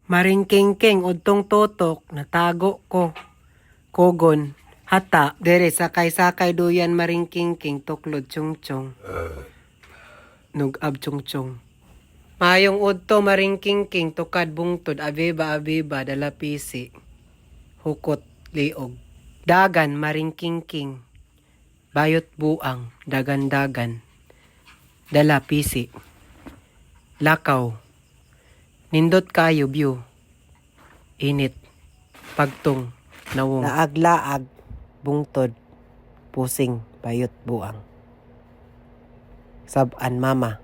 Maringkingking udtong totok natago ko. Kogon hata dere sakay-sakay duyan maringkingking tuklod chungchung. Nugab chungchung. Mayong udto maringkingking tukad bungtod abiba dala pisi. Hukot liog. Dagan maringkingking. Bayot buang dagan-dagan. Dala pisi. Lakaw. Nindot kayo view. Init. Pagtung. Nawong. Naaglaag. Bungtod. Pusing. Bayot buang. Saban mama.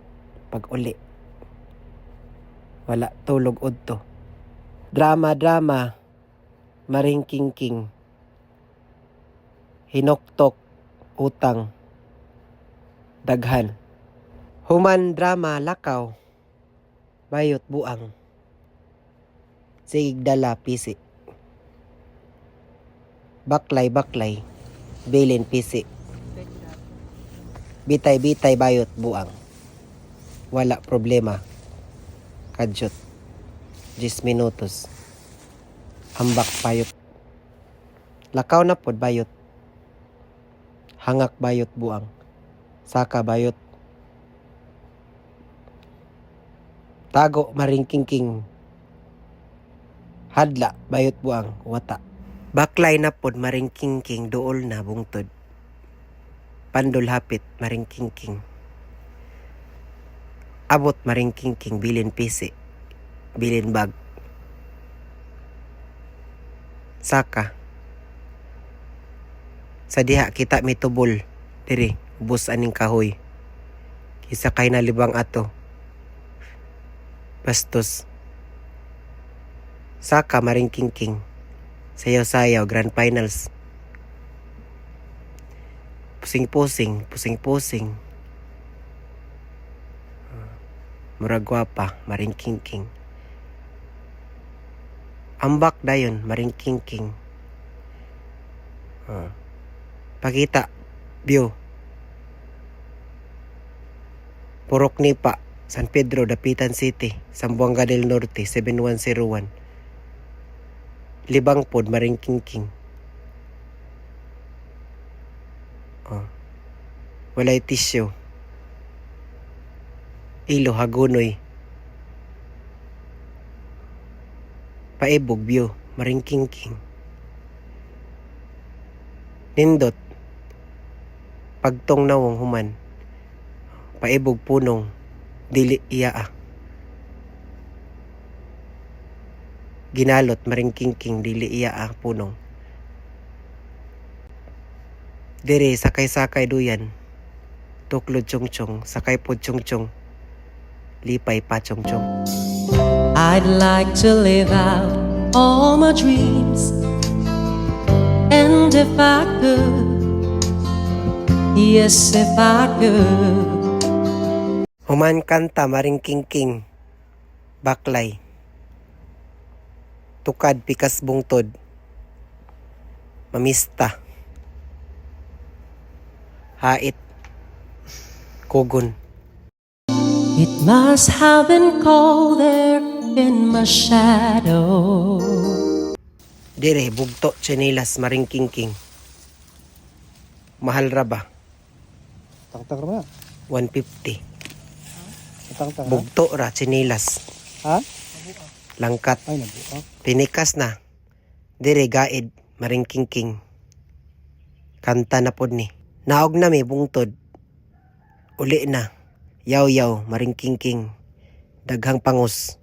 Pag uli. Wala tulog udto. Drama. Maringkingking. Hinoktok. Utang. Daghan. Human drama lakaw. Bayot buang. Sigig dala pisi. Baklay. Bilin pisi. Bitay bayot buang. Wala problema. Kadyot. 10 minutos. Ambak bayot. Lakaw na pod bayot. Hangak bayot buang. Saka bayot. Tago maringkingking. Hadla bayot buang. Wata. Baklay na pod maringkingking. Duol na bungtod. Pandol hapit maringkingking. Abot maringkingking. Bilin pisi. Bilin bag. Saka. Sa diha kita mitubol. Diri. Ubos aning kahoy. Kisa kay nalibang ato. Bastos. Saka maringkingking. Sayaw-sayaw. Grand finals. Pusing-pusing. Murag gwapa. Maringkingking. Ambak dayon. Maringkingking. Pakita. View. Purok Nipa. San Pedro, Dapitan City, Zamboanga del Norte, 7101. Libang pod, maringkingking. Walay tisyo. Ilo, hagunoy. Paibog, view, maringkingking. Nindot. Pagtong nawong human. Paibog punong. Dili iya. Ginalot maringkingking dili iya punong. Dire sakay-sakay duyan. Tuklod chungchung, sakay pod chungchung. Lipay pa chungchung. I'd like to live out all my dreams. And if I could, yes if I could. Human kanta maringkingking. Baklay. Tukad pikas bungtod. Mamista. Hait. Kogon. It must have been cold there in my shadow. Dire bugto chinilas maringkingking. Mahal ra ba? Tangtang ra. 150. Tangtang ra. Bugto ra chinilas. Ha? Langkat. Ay nabuka. Tinikas na. Dire gaid maringkingking. Kanta na pod ni. Naog na mi bungtod. Uli na. Yaw maringkingking. Daghang pangus.